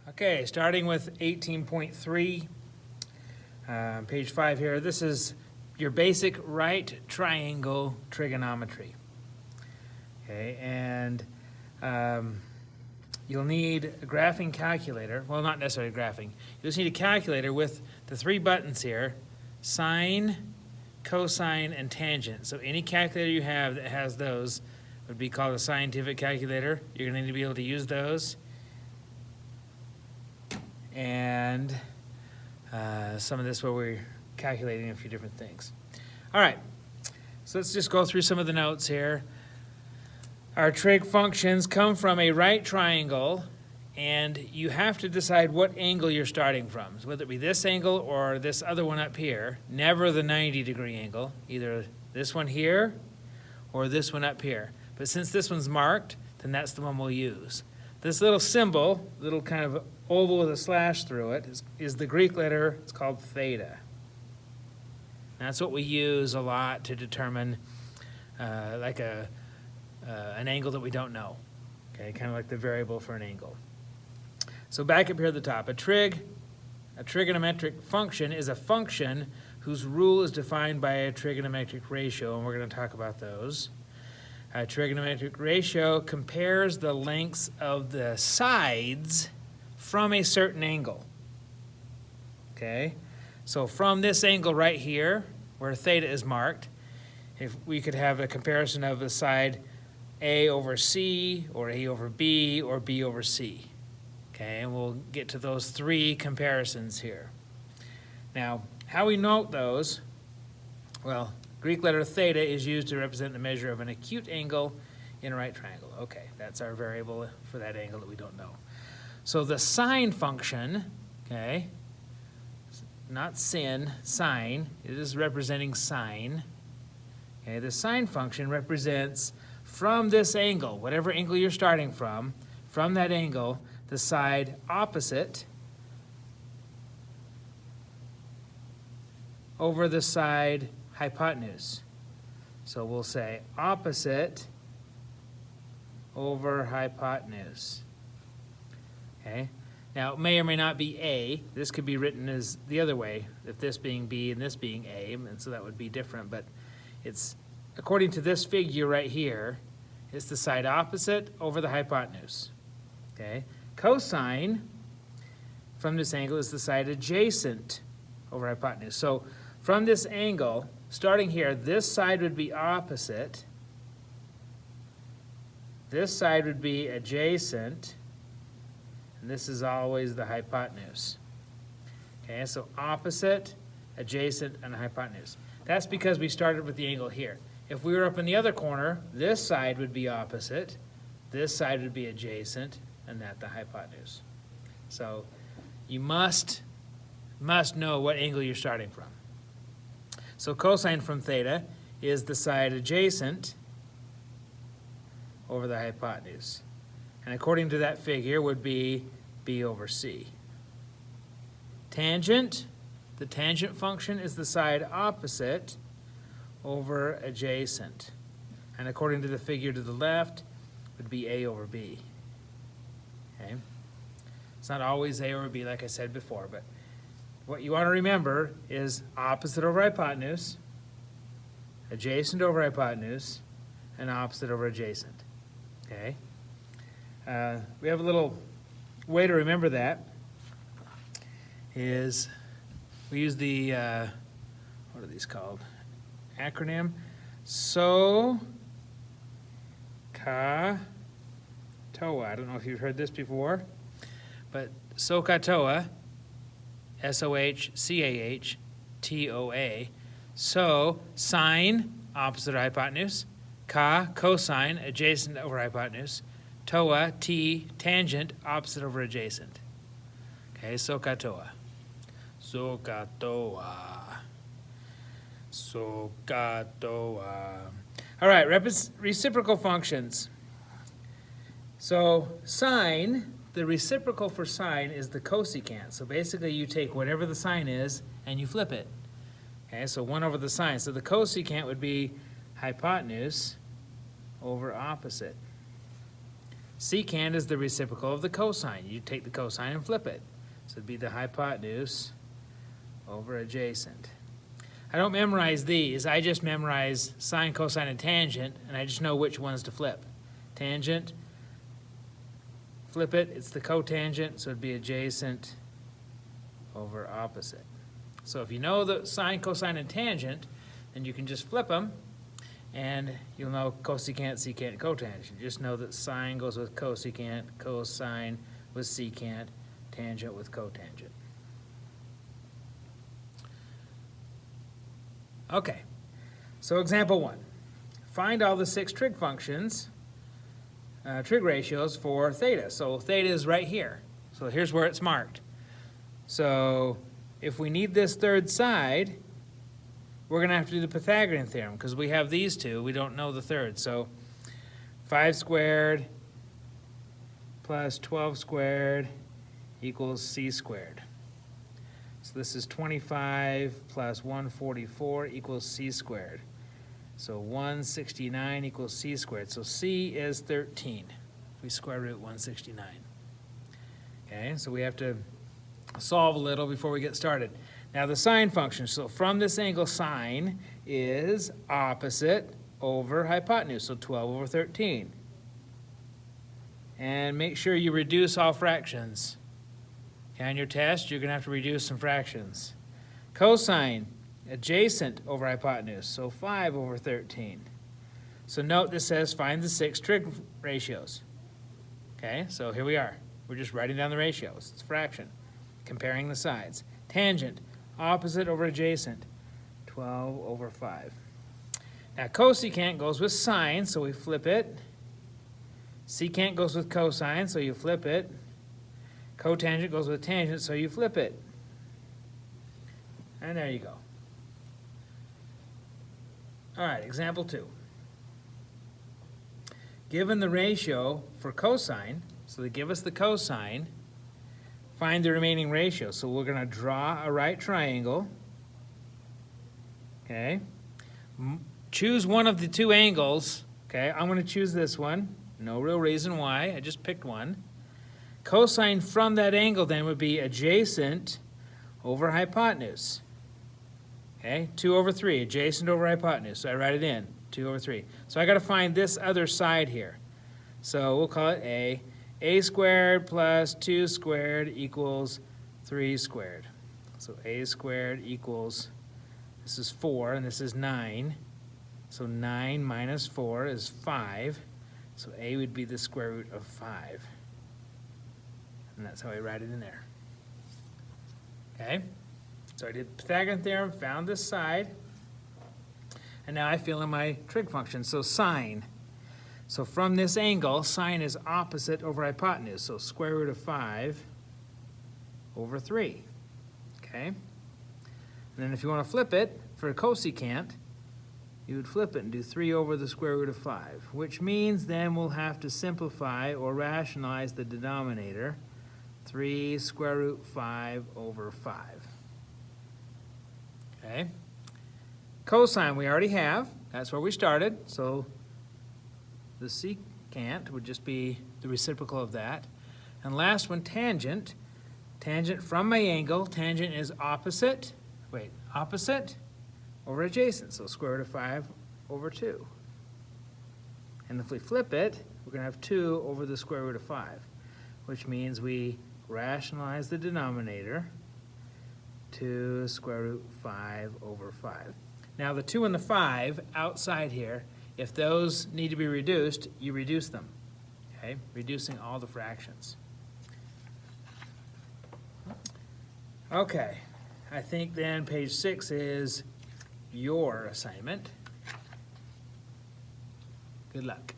Okay, starting with 18.3, page 5 here. This is your basic right triangle trigonometry. Okay, and you'll need a graphing calculator. Well, not necessarily graphing. You'll just need a calculator with the three buttons here: sine, cosine, and tangent. So any calculator you have that has those would be called a scientific calculator. You're going to need to be able to use those. And some of this where we're calculating a few different things. All right, so let's just go through some of the notes here. Our trig functions come from a right triangle, and you have to decide what angle you're starting from, whether it be this angle or this other one up here. Never the 90-degree angle, either this one here or this one up here. But since this one's marked, then that's the one we'll use. This little symbol, little kind of oval with a slash through it, is the Greek letter. It's called theta. That's what we use a lot to determine like an angle that we don't know. Okay, kind of like the variable for an angle. So back up here at the top, a trigonometric function is a function whose rule is defined by a trigonometric ratio, and we're going to talk about those. A trigonometric ratio compares the lengths of the sides from a certain angle. Okay, so from this angle right here, where theta is marked, if we could have a comparison of the side A over C, or A over B, or B over C. Okay, and we'll get to those three comparisons here. Now, how we note those, well, Greek letter theta is used to represent the measure of an acute angle in a right triangle. Okay, that's our variable for that angle that we don't know. So the sine function, okay, not sin, sine, it is representing sine. Okay, the sine function represents from this angle, whatever angle you're starting from that angle, the side opposite over the side hypotenuse. So we'll say opposite over hypotenuse. Okay. Now, it may or may not be A. This could be written as the other way, if this being B and this being A, and so that would be different. But it's, according to this figure right here, it's the side opposite over the hypotenuse. Okay. Cosine from this angle is the side adjacent over hypotenuse. So from this angle, starting here, this side would be opposite, this side would be adjacent, and this is always the hypotenuse. Okay, so opposite, adjacent, and hypotenuse. That's because we started with the angle here. If we were up in the other corner, this side would be opposite, this side would be adjacent, and that the hypotenuse. So you must know what angle you're starting from. So cosine from theta is the side adjacent over the hypotenuse. And according to that figure would be B over C. Tangent, the tangent function is the side opposite over adjacent. And according to the figure to the left would be A over B. Okay? It's not always A over B like I said before, but what you want to remember is opposite over hypotenuse, adjacent over hypotenuse, and opposite over adjacent. Okay? We have a little way to remember that is we use the, what are these called? Acronym. SOHCAHTOA. I don't know if you've heard this before, but SOHCAHTOA, SOHCAHTOA. So, sine, opposite of hypotenuse. Cosine, adjacent over hypotenuse. TOA, T, tangent, opposite over adjacent. Okay, SOHCAHTOA. SOHCAHTOA. SOHCAHTOA. All right, reciprocal functions. So, sine, the reciprocal for sine is the cosecant. So basically you take whatever the sine is and you flip it. Okay, so 1 over the sine. So the cosecant would be hypotenuse over opposite. Secant is the reciprocal of the cosine. You take the cosine and flip it. So it'd be the hypotenuse over adjacent. I don't memorize these. I just memorize sine, cosine, and tangent, and I just know which ones to flip. Tangent, flip it, it's the cotangent, so it'd be adjacent over opposite. So if you know the sine, cosine, and tangent, then you can just flip them, and you'll know cosecant, secant, and cotangent. You just know that sine goes with cosecant, cosine with secant, tangent with cotangent. Okay, so example 1. Find all the 6 trig functions, trig ratios for theta. So theta is right here. So here's where it's marked. So if we need this third side, we're going to have to do the Pythagorean theorem because we have these two. We don't know the third. So 5 squared plus 12 squared equals c squared. So this is 25 plus 144 equals c squared. So 169 equals c squared. So c is 13. We square root 169. Okay, so we have to solve a little before we get started. Now the sine function, so from this angle, sine is opposite over hypotenuse, so 12 over 13. And make sure you reduce all fractions. Okay, on your test, you're going to have to reduce some fractions. Cosine, adjacent over hypotenuse, so 5 over 13. So note this says find the 6 trig ratios. Okay, so here we are. We're just writing down the ratios. It's a fraction, comparing the sides. Tangent, opposite over adjacent, 12 over 5. Now cosecant goes with sine, so we flip it. Secant goes with cosine, so you flip it. Cotangent goes with tangent, so you flip it. And there you go. All right, example 2. Given the ratio for cosine, so they give us the cosine, find the remaining ratio. So we're going to draw a right triangle. Okay. Choose one of the 2 angles. Okay, I'm going to choose this one. No real reason why. I just picked one. Cosine from that angle then would be adjacent over hypotenuse. Okay, 2 over 3, adjacent over hypotenuse. So I write it in, 2 over 3. So I got to find this other side here. So we'll call it A. A squared plus 2 squared equals 3 squared. So A squared equals, this is 4 and this is 9. So 9 minus 4 is 5. So A would be the square root of 5. And that's how I write it in there. Okay? So I did Pythagorean theorem, found this side. And now I fill in my trig function. So sine. So from this angle, sine is opposite over hypotenuse. So square root of 5 over 3. Okay? And then if you want to flip it for a cosecant, you would flip it and do 3 over the square root of 5, which means then we'll have to simplify or rationalize the denominator. 3 square root 5 over 5. Okay? Cosine we already have. That's where we started. So the secant would just be the reciprocal of that. And last one, tangent. Tangent from my angle. Tangent is opposite over adjacent. So square root of 5 over 2. And if we flip it, we're going to have 2 over the square root of 5, which means we rationalize the denominator to square root 5 over 5. Now the 2 and the 5 outside here, if those need to be reduced, you reduce them. Okay, reducing all the fractions. Okay, I think then page 6 is your assignment. Good luck.